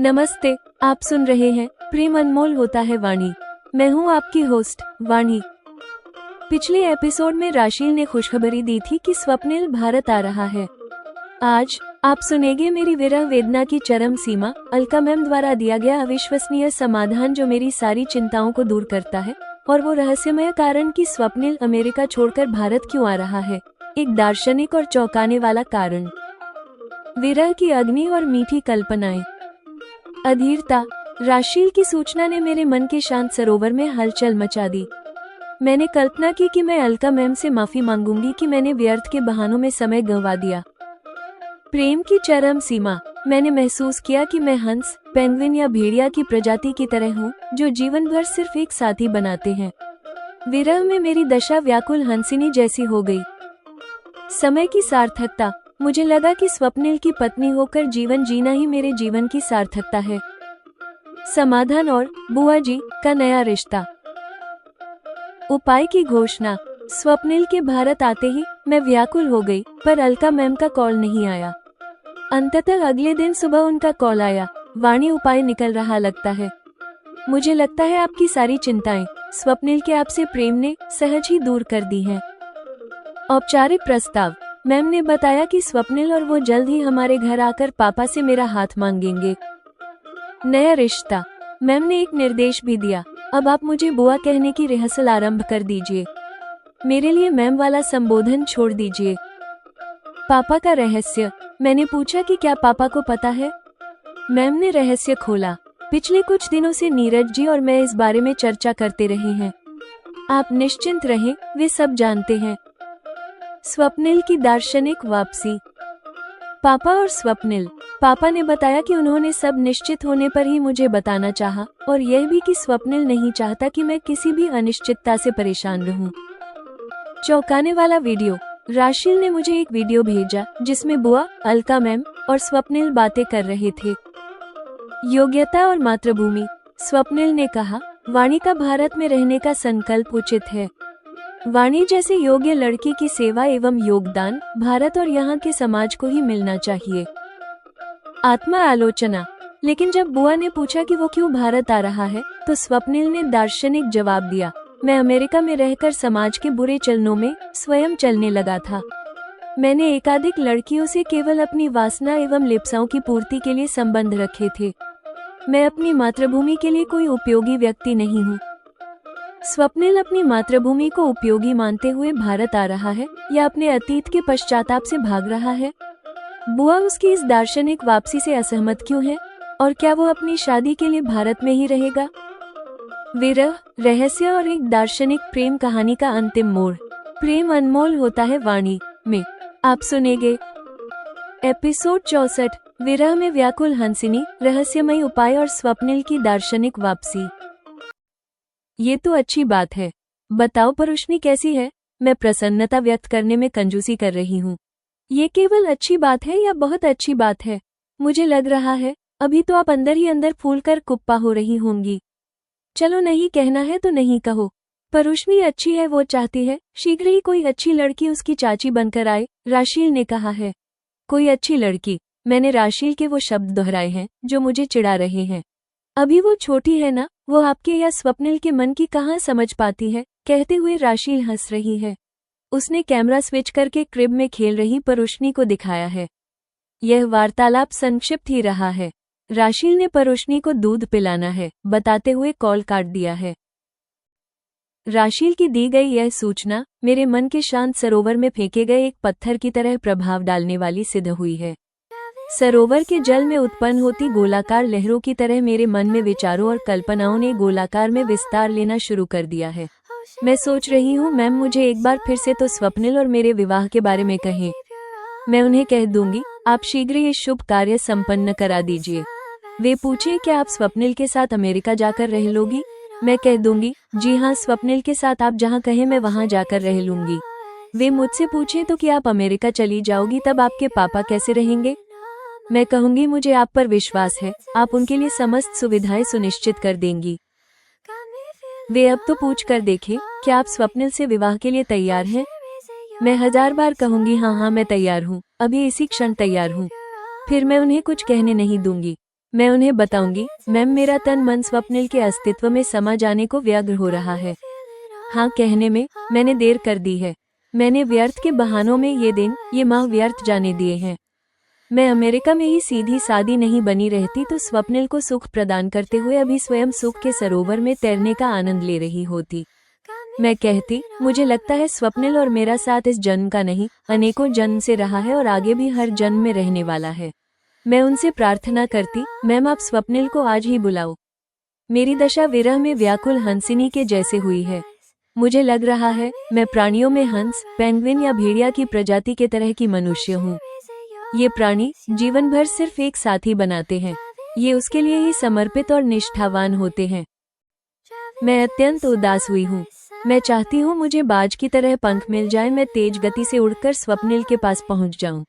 नमस्ते, आप सुन रहे हैं प्रेम अनमोल होता है वाणी। मैं हूं आपकी होस्ट वाणी। पिछले एपिसोड में राशील ने खुशखबरी दी थी कि स्वप्निल भारत आ रहा है। आज आप सुनेंगे मेरी विरह वेदना की चरम सीमा, अलका मैम द्वारा दिया गया अविश्वसनीय समाधान जो मेरी सारी चिंताओं को दूर करता है, और वो रहस्यमय कारण कि स्वप्निल अमेरिका छोड़कर भारत क्यों आ रहा है। एक दार्शनिक और चौंकाने वाला कारण। विरह की अग्नि और मीठी कल्पनाएं। अधीरता। राशील की सूचना ने मेरे मन के शांत सरोवर में हलचल मचा दी। मैंने कल्पना की कि मैं अलका मैम से माफी मांगूंगी कि मैंने व्यर्थ के बहानों में समय गंवा दिया। प्रेम की चरम सीमा। मैंने महसूस किया कि मैं हंस, पेंगुइन या भेड़िया की प्रजाति की तरह हूँ जो जीवन भर सिर्फ एक साथी बनाते हैं। विरह में मेरी दशा व्याकुल हंसिनी जैसी हो गई। समय की सार्थकता। मुझे लगा कि स्वप्निल की पत्नी होकर जीवन जीना ही मेरे जीवन की सार्थकता है। समाधान और बुआ जी का नया रिश्ता। उपाय की घोषणा। स्वप्निल के भारत आते ही मैं व्याकुल हो गई, पर अलका मैम का कॉल नहीं आया। अंततः अगले दिन सुबह उनका कॉल आया। वाणी, उपाय निकल रहा लगता है। मुझे लगता है आपकी सारी चिंताएं स्वप्निल के आपसे प्रेम ने सहज ही दूर कर दी हैं। औपचारिक प्रस्ताव। मैम ने बताया कि स्वप्निल और वो जल्द ही हमारे घर आकर पापा से मेरा हाथ मांगेंगे। नया रिश्ता। मैम ने एक निर्देश भी दिया, अब आप मुझे बुआ कहने की रिहर्सल आरंभ कर दीजिए। मेरे लिए मैम वाला संबोधन छोड़ दीजिए। पापा का रहस्य। मैंने पूछा कि क्या पापा को पता है। मैम ने रहस्य खोला। पिछले कुछ दिनों से नीरज जी और मैं इस बारे में चर्चा करते रहे हैं। आप निश्चिंत रहें, वे सब जानते हैं। स्वप्निल की दार्शनिक वापसी। पापा और स्वप्निल। पापा ने बताया कि उन्होंने सब निश्चित होने पर ही मुझे बताना चाहा, और यह भी कि स्वप्निल नहीं चाहता कि मैं किसी भी अनिश्चितता से परेशान रहूं। चौंकाने वाला वीडियो। राशील ने मुझे एक वीडियो भेजा जिसमें बुआ, अलका मैम और स्वप्निल बातें कर रहे थे। योग्यता और मातृभूमि। स्वप्निल ने कहा, वाणी का भारत में रहने का संकल्प उचित है। वाणी जैसे योग्य लड़की की सेवा एवं योगदान भारत और यहाँ के समाज को ही मिलना चाहिए। आत्मा आलोचना। लेकिन जब बुआ ने पूछा कि वो क्यों भारत आ रहा है, तो स्वप्निल ने दार्शनिक जवाब दिया, मैं अमेरिका में रहकर समाज के बुरे चलनों में स्वयं चलने लगा था। मैंने एकाधिक लड़कियों से केवल अपनी वासना एवं लिप्साओं की पूर्ति के लिए संबंध रखे थे। मैं अपनी मातृभूमि के लिए कोई उपयोगी व्यक्ति नहीं हूँ। स्वप्निल अपनी मातृभूमि को उपयोगी मानते हुए भारत आ रहा है या अपने अतीत के पश्चाताप से भाग रहा है। बुआ उसकी इस दार्शनिक वापसी से असहमत क्यों है, और क्या वो अपनी शादी के लिए भारत में ही रहेगा। विरह, रहस्य और एक दार्शनिक प्रेम कहानी का अंतिम मोड़। प्रेम अनमोल होता है वाणी में आप सुनेंगे एपिसोड 64, विरह में व्याकुल हंसिनी, रहस्यमय उपाय और स्वप्निल की दार्शनिक वापसी। ये तो अच्छी बात है। बताओ परुष्णी कैसी है। मैं प्रसन्नता व्यक्त करने में कंजूसी कर रही हूँ। ये केवल अच्छी बात है या बहुत अच्छी बात है। मुझे लग रहा है अभी तो आप अंदर ही अंदर फूलकर कुप्पा हो रही होंगी। चलो, नहीं कहना है तो नहीं कहो। परुष्णी अच्छी है, वो चाहती है शीघ्र ही कोई अच्छी लड़की उसकी चाची बनकर आए। राशील ने कहा है। कोई अच्छी लड़की। मैंने राशील के वो शब्द दोहराए हैं जो मुझे चिढ़ा रहे हैं। अभी वो छोटी है ना, वो आपके या स्वप्निल के मन की कहाँ समझ पाती है। कहते हुए राशील हंस रही है। उसने कैमरा स्विच करके क्रिब में खेल रही परुष्णी को दिखाया है। यह वार्तालाप संक्षिप्त ही रहा है। राशील ने परुष्णी को दूध पिलाना है बताते हुए कॉल काट दिया है। राशील की दी गई यह सूचना मेरे मन के शांत सरोवर में फेंके गए एक पत्थर की तरह प्रभाव डालने वाली सिद्ध हुई है। सरोवर के जल में उत्पन्न होती गोलाकार लहरों की तरह मेरे मन में विचारों और कल्पनाओं ने गोलाकार में विस्तार लेना शुरू कर दिया है। मैं सोच रही हूँ मैम मुझे एक बार फिर से तो स्वप्निल और मेरे विवाह के बारे में कहें। मैं उन्हें कह दूंगी, आप शीघ्र ये शुभ कार्य संपन्न करा दीजिए। वे पूछे, क्या आप स्वप्निल के साथ अमेरिका जाकर रह लोगी। मैं कह दूंगी, जी हाँ, स्वप्निल के साथ आप जहाँ कहें मैं वहाँ जाकर रह लूंगी। वे मुझसे पूछे, तो कि आप अमेरिका चली जाओगी तब आपके पापा कैसे रहेंगे। मैं कहूंगी, मुझे आप पर विश्वास है, आप उनके लिए समस्त सुविधाएं सुनिश्चित कर देंगी। वे अब तो पूछ कर देखें, क्या आप स्वप्निल से विवाह के लिए तैयार हैं। मैं 1000 बार कहूंगी, हाँ हाँ मैं तैयार हूँ, अभी इसी क्षण तैयार हूँ। फिर मैं उन्हें कुछ कहने नहीं दूंगी। मैं उन्हें बताऊंगी, मैम मेरा तन मन स्वप्निल के अस्तित्व में समा जाने को व्यग्र हो रहा है। हाँ कहने में मैंने देर कर दी है। मैंने व्यर्थ के बहानों में ये दिन ये माह व्यर्थ जाने दिए हैं। मैं अमेरिका में ही सीधी सादी नहीं बनी रहती तो स्वप्निल को सुख प्रदान करते हुए अभी स्वयं सुख के सरोवर में तैरने का आनंद ले रही होती। मैं कहती, मुझे लगता है स्वप्निल और मेरा साथ इस जन्म का नहीं, अनेकों जन्म से रहा है और आगे भी हर जन्म में रहने वाला है। मैं उनसे प्रार्थना करती, मैम आप स्वप्निल को आज ही बुलाओ। मेरी दशा विरह में व्याकुल हंसिनी के जैसे हुई है। मुझे लग रहा है मैं प्राणियों में हंस, पेंगुइन या भेड़िया की प्रजाति के तरह की मनुष्य हूँ। ये प्राणी जीवन भर सिर्फ एक साथी बनाते हैं। ये उसके लिए ही समर्पित और निष्ठावान होते हैं। मैं अत्यंत उदास हुई हूँ। मैं चाहती हूँ मुझे बाज की तरह पंख मिल जाए, मैं तेज गति से उड़कर स्वप्निल के पास पहुँच जाऊँ।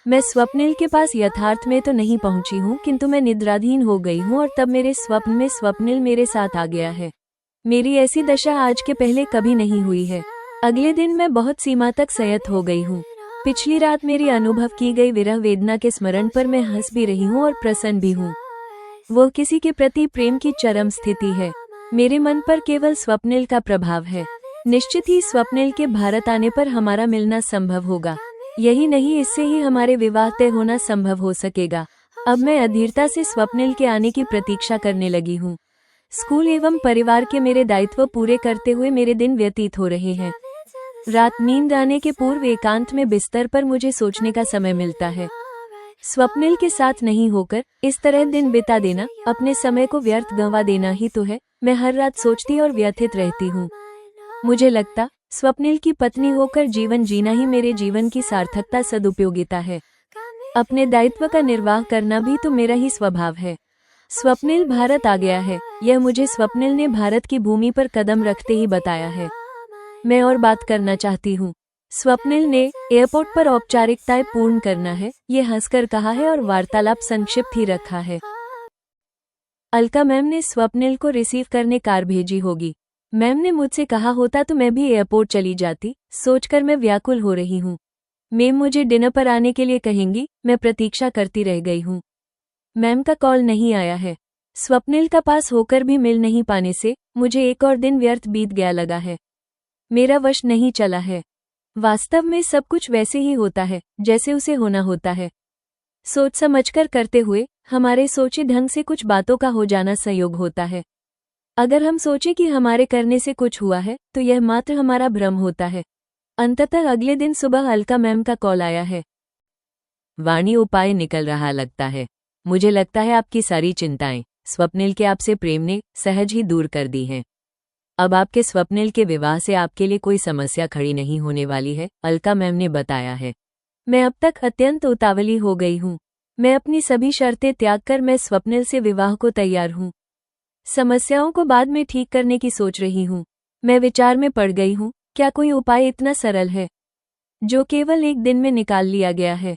मैं स्वप्निल के पास यथार्थ में तो नहीं पहुँची हूँ, किंतु मैं निद्राधीन हो गई हूँ और तब मेरे स्वप्न में स्वप्निल मेरे साथ आ गया है। मेरी ऐसी दशा आज के पहले कभी नहीं हुई है। अगले दिन मैं बहुत सीमा तक संयत हो गई हूँ। पिछली रात मेरी अनुभव की गई विरह वेदना के स्मरण पर मैं हंस भी रही हूँ और प्रसन्न भी हूँ। वो किसी के प्रति प्रेम की चरम स्थिति है। मेरे मन पर केवल स्वप्निल का प्रभाव है। निश्चित ही स्वप्निल के भारत आने पर हमारा मिलना संभव होगा। यही नहीं, इससे ही हमारे विवाह तय होना संभव हो सकेगा। अब मैं अधीरता से स्वप्निल के आने की प्रतीक्षा करने लगी हूँ। स्कूल एवं परिवार के मेरे दायित्व पूरे करते हुए मेरे दिन व्यतीत हो रहे हैं। रात नींद आने के पूर्व एकांत में बिस्तर पर मुझे सोचने का समय मिलता है। स्वप्निल के साथ नहीं होकर इस तरह दिन बिता देना अपने समय को व्यर्थ गंवा देना ही तो है। मैं हर रात सोचती और व्यथित रहती हूँ। मुझे लगता स्वप्निल की पत्नी होकर जीवन जीना ही मेरे जीवन की सार्थकता सदुपयोगिता है। अपने दायित्व का निर्वाह करना भी तो मेरा ही स्वभाव है। स्वप्निल भारत आ गया है, यह मुझे स्वप्निल ने भारत की भूमि पर कदम रखते ही बताया है। मैं और बात करना चाहती हूँ। स्वप्निल ने एयरपोर्ट पर औपचारिकताएं पूर्ण करना है, ये हंसकर कहा है और वार्तालाप संक्षिप्त ही रखा है। अलका मैम ने स्वप्निल को रिसीव करने कार भेजी होगी। मैम ने मुझसे कहा होता तो मैं भी एयरपोर्ट चली जाती, सोचकर मैं व्याकुल हो रही हूँ। मैम मुझे डिनर पर आने के लिए कहेंगी, मैं प्रतीक्षा करती रह गई हूँ। मैम का कॉल नहीं आया है। स्वप्निल का पास होकर भी मिल नहीं पाने से मुझे एक और दिन व्यर्थ बीत गया लगा है। मेरा वश नहीं चला है। वास्तव में सब कुछ वैसे ही होता है जैसे उसे होना होता है। सोच समझकर करते हुए हमारे सोचे ढंग से कुछ बातों का हो जाना संयोग होता है। अगर हम सोचे कि हमारे करने से कुछ हुआ है तो यह मात्र हमारा भ्रम होता है। अंततः अगले दिन सुबह अलका मैम का कॉल आया है। वाणी उपाय निकल रहा लगता है। मुझे लगता है आपकी सारी चिंताएं स्वप्निल के आपसे प्रेम ने सहज ही दूर कर दी हैं। अब आपके स्वप्निल के विवाह से आपके लिए कोई समस्या खड़ी नहीं होने वाली है, अलका मैम ने बताया है। मैं अब तक अत्यंत उतावली हो गई हूँ। मैं अपनी सभी शर्तें त्याग कर मैं स्वप्निल से विवाह को तैयार हूँ। समस्याओं को बाद में ठीक करने की सोच रही हूँ। मैं विचार में पड़ गई हूँ, क्या कोई उपाय इतना सरल है जो केवल एक दिन में निकाल लिया गया है?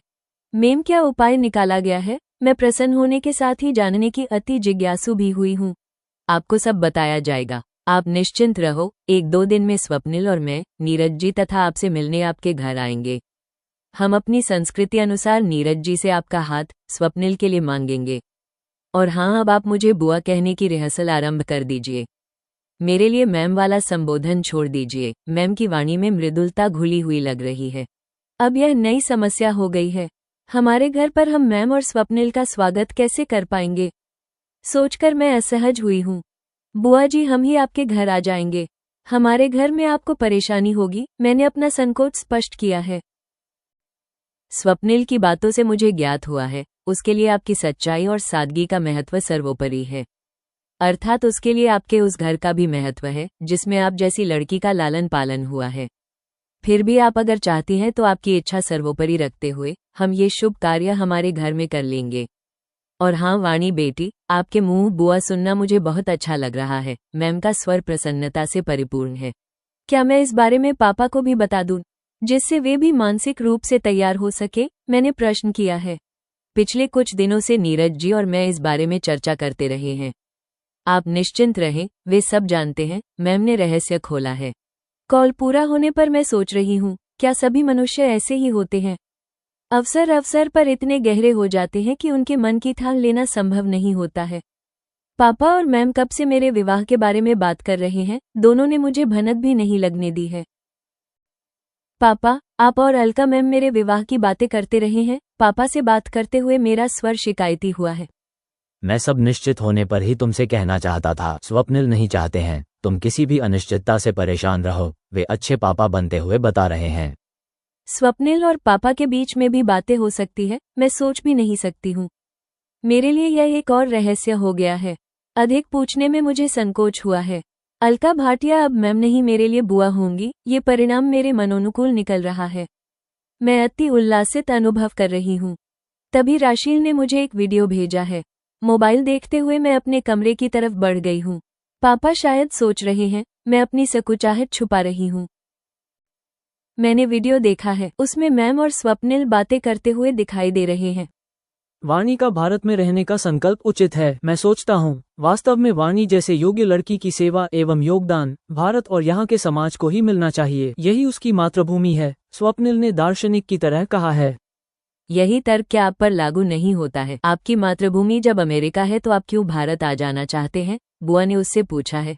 मेम क्या उपाय निकाला गया है? मैं प्रसन्न होने के साथ ही जानने की अति जिज्ञासु भी हुई हूँ। आपको सब बताया जाएगा, आप निश्चिंत रहो। 1-2 दिन में स्वप्निल और मैं, नीरज जी तथा आपसे मिलने आपके घर आएंगे। हम अपनी संस्कृति अनुसार नीरज जी से आपका हाथ स्वप्निल के लिए मांगेंगे। और हाँ, अब आप मुझे बुआ कहने की रिहर्सल आरंभ कर दीजिए। मेरे लिए मैम वाला संबोधन छोड़ दीजिए। मैम की वाणी में मृदुलता घुली हुई लग रही है। अब यह नई समस्या हो गई है। हमारे घर पर हम मैम और स्वप्निल का स्वागत कैसे कर पाएंगे? सोचकर मैं असहज हुई हूँ। बुआ जी, हम ही आपके घर आ जाएंगे। हमारे घर में आपको परेशानी होगी, मैंने अपना संकोच स्पष्ट किया है। स्वप्निल की बातों से मुझे ज्ञात हुआ है, उसके लिए आपकी सच्चाई और सादगी का महत्व सर्वोपरि है। अर्थात उसके लिए आपके उस घर का भी महत्व है जिसमें आप जैसी लड़की का लालन पालन हुआ है। फिर भी आप अगर चाहती हैं तो आपकी इच्छा सर्वोपरि रखते हुए हम ये शुभ कार्य हमारे घर में कर लेंगे। और हाँ वाणी बेटी, आपके मुंह बुआ सुनना मुझे बहुत अच्छा लग रहा है। मैम का स्वर प्रसन्नता से परिपूर्ण है। क्या मैं इस बारे में पापा को भी बता दूं, जिससे वे भी मानसिक रूप से तैयार हो सके? मैंने प्रश्न किया है। पिछले कुछ दिनों से नीरज जी और मैं इस बारे में चर्चा करते रहे हैं। आप निश्चिंत रहें, वे सब जानते हैं। मैम ने रहस्य खोला है। कॉल पूरा होने पर मैं सोच रही हूँ, क्या सभी मनुष्य ऐसे ही होते हैं? अवसर अवसर पर इतने गहरे हो जाते हैं कि उनके मन की थाह लेना संभव नहीं होता है। पापा और मैम कब से मेरे विवाह के बारे में बात कर रहे हैं, दोनों ने मुझे भनक भी नहीं लगने दी है। पापा, आप और अलका मैम मेरे विवाह की बातें करते रहे हैं। पापा से बात करते हुए मेरा स्वर शिकायती हुआ है। मैं सब निश्चित होने पर ही तुमसे कहना चाहता था। स्वप्निल नहीं चाहते हैं तुम किसी भी अनिश्चितता से परेशान रहो, वे अच्छे पापा बनते हुए बता रहे हैं। स्वप्निल और पापा के बीच में भी बातें हो सकती है, मैं सोच भी नहीं सकती हूँ। मेरे लिए यह एक और रहस्य हो गया है। अधिक पूछने में मुझे संकोच हुआ है। अलका भाटिया अब मैम नहीं मेरे लिए बुआ होंगी, ये परिणाम मेरे मनोनुकूल निकल रहा है। मैं अति उल्लासित अनुभव कर रही हूँ। तभी राशील ने मुझे एक वीडियो भेजा है। मोबाइल देखते हुए मैं अपने कमरे की तरफ बढ़ गई हूँ। पापा शायद सोच रहे हैं, मैं अपनी सकुचाहट छुपा रही हूँ। मैंने वीडियो देखा है, उसमें मैम और स्वप्निल बातें करते हुए दिखाई दे रहे हैं। वाणी का भारत में रहने का संकल्प उचित है। मैं सोचता हूँ वास्तव में वाणी जैसे योग्य लड़की की सेवा एवं योगदान भारत और यहाँ के समाज को ही मिलना चाहिए। यही उसकी मातृभूमि है, स्वप्निल ने दार्शनिक की तरह कहा है। यही तर्क क्या आप पर लागू नहीं होता है? आपकी मातृभूमि जब अमेरिका है तो आप क्यों भारत आ जाना चाहते हैं? बुआ ने उससे पूछा है।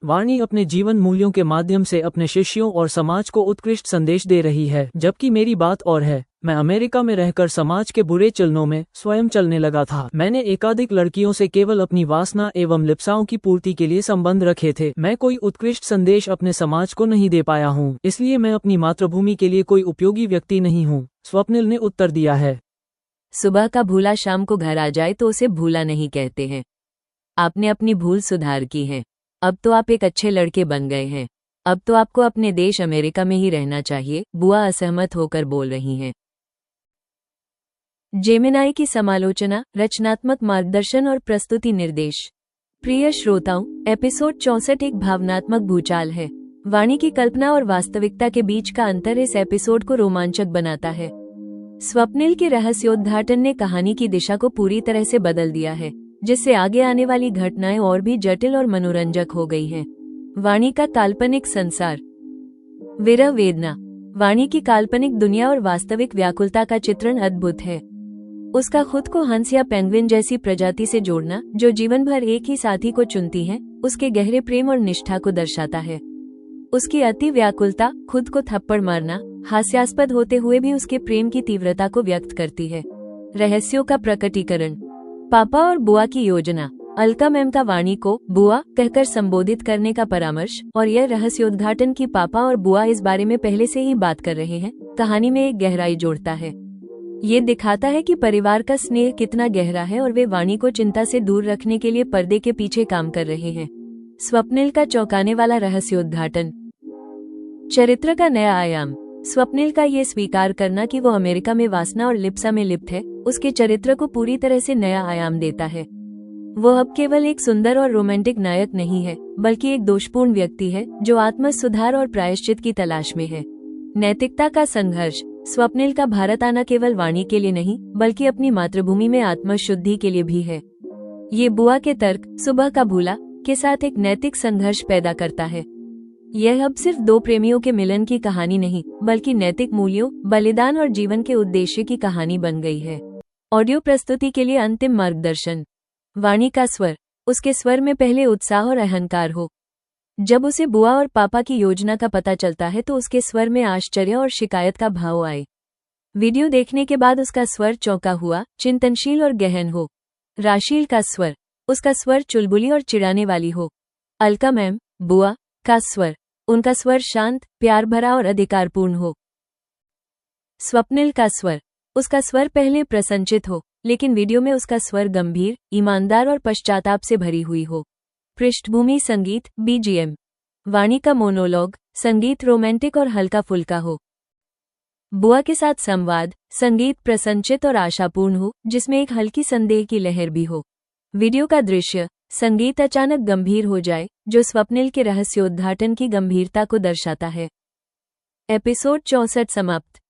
वाणी अपने जीवन मूल्यों के माध्यम से अपने शिष्यों और समाज को उत्कृष्ट संदेश दे रही है, जबकि मेरी बात और है। मैं अमेरिका में रहकर समाज के बुरे चलनों में स्वयं चलने लगा था। मैंने एकाधिक लड़कियों से केवल अपनी वासना एवं लिप्साओं की पूर्ति के लिए संबंध रखे थे। मैं कोई उत्कृष्ट संदेश अपने समाज को नहीं दे पाया हूँ, इसलिए मैं अपनी मातृभूमि के लिए कोई उपयोगी व्यक्ति नहीं हूँ, स्वप्निल ने उत्तर दिया है। सुबह का भूला शाम को घर आ जाए तो उसे भूला नहीं कहते हैं। आपने अपनी भूल सुधार की है। अब तो आप एक अच्छे लड़के बन गए हैं। अब तो आपको अपने देश अमेरिका में ही रहना चाहिए, बुआ असहमत होकर बोल रही हैं। जेमिनाई की समालोचना, रचनात्मक मार्गदर्शन और प्रस्तुति निर्देश। प्रिय श्रोताओं, एपिसोड 64 एक भावनात्मक भूचाल है। वाणी की कल्पना और वास्तविकता के बीच का अंतर इस एपिसोड को रोमांचक बनाता है। स्वप्निल के रहस्योद्घाटन ने कहानी की दिशा को पूरी तरह से बदल दिया है, जिससे आगे आने वाली घटनाएं और भी जटिल और मनोरंजक हो गई हैं। वाणी का काल्पनिक संसार। विरह वेदना। वाणी की काल्पनिक दुनिया और वास्तविक व्याकुलता का चित्रण अद्भुत है। उसका खुद को हंस या पेंगुइन जैसी प्रजाति से जोड़ना, जो जीवन भर एक ही साथी को चुनती है, उसके गहरे प्रेम और निष्ठा को दर्शाता है। उसकी अति व्याकुलता, खुद को थप्पड़ मारना, हास्यास्पद होते हुए भी उसके प्रेम की तीव्रता को व्यक्त करती है। रहस्यों का प्रकटीकरण। पापा और बुआ की योजना। अलका मैम का वाणी को बुआ कहकर संबोधित करने का परामर्श और यह रहस्योद्घाटन कि पापा और बुआ इस बारे में पहले से ही बात कर रहे हैं, कहानी में एक गहराई जोड़ता है। ये दिखाता है कि परिवार का स्नेह कितना गहरा है और वे वाणी को चिंता से दूर रखने के लिए पर्दे के पीछे काम कर रहे हैं। स्वप्निल का चौंकाने वाला रहस्योद्घाटन। चरित्र का नया आयाम। स्वप्निल का ये स्वीकार करना कि वो अमेरिका में वासना और लिप्सा में लिप्त है, उसके चरित्र को पूरी तरह से नया आयाम देता है। वो अब केवल एक सुंदर और रोमांटिक नायक नहीं है, बल्कि एक दोषपूर्ण व्यक्ति है जो आत्म सुधार और प्रायश्चित की तलाश में है। नैतिकता का संघर्ष। स्वप्निल का भारत आना केवल वाणी के लिए नहीं, बल्कि अपनी मातृभूमि में आत्मशुद्धि के लिए भी है। ये बुआ के तर्क, सुबह का भूला, के साथ एक नैतिक संघर्ष पैदा करता है। यह अब सिर्फ दो प्रेमियों के मिलन की कहानी नहीं, बल्कि नैतिक मूल्यों, बलिदान और जीवन के उद्देश्य की कहानी बन गई है। ऑडियो प्रस्तुति के लिए अंतिम मार्गदर्शन। वाणी का स्वर। उसके स्वर में पहले उत्साह और अहंकार हो। जब उसे बुआ और पापा की योजना का पता चलता है तो उसके स्वर में आश्चर्य और शिकायत का भाव आए। वीडियो देखने के बाद उसका स्वर चौंका हुआ, चिंतनशील और गहन हो। राशील का स्वर। उसका स्वर चुलबुली और चिढ़ाने वाली हो। अलका मैम, बुआ का स्वर। उनका स्वर शांत, प्यार भरा और अधिकारपूर्ण हो। स्वप्निल का स्वर। उसका स्वर पहले प्रसन्नचित हो, लेकिन वीडियो में उसका स्वर गंभीर, ईमानदार और पश्चाताप से भरी हुई हो। पृष्ठभूमि संगीत, बीजीएम। वाणी का मोनोलॉग। संगीत रोमांटिक और हल्का फुल्का हो। बुआ के साथ संवाद। संगीत प्रसन्नचित और आशापूर्ण हो, जिसमें एक हल्की संदेह की लहर भी हो। वीडियो का दृश्य। संगीत अचानक गंभीर हो जाए, जो स्वप्निल के रहस्योद्घाटन की गंभीरता को दर्शाता है। एपिसोड 64 समाप्त।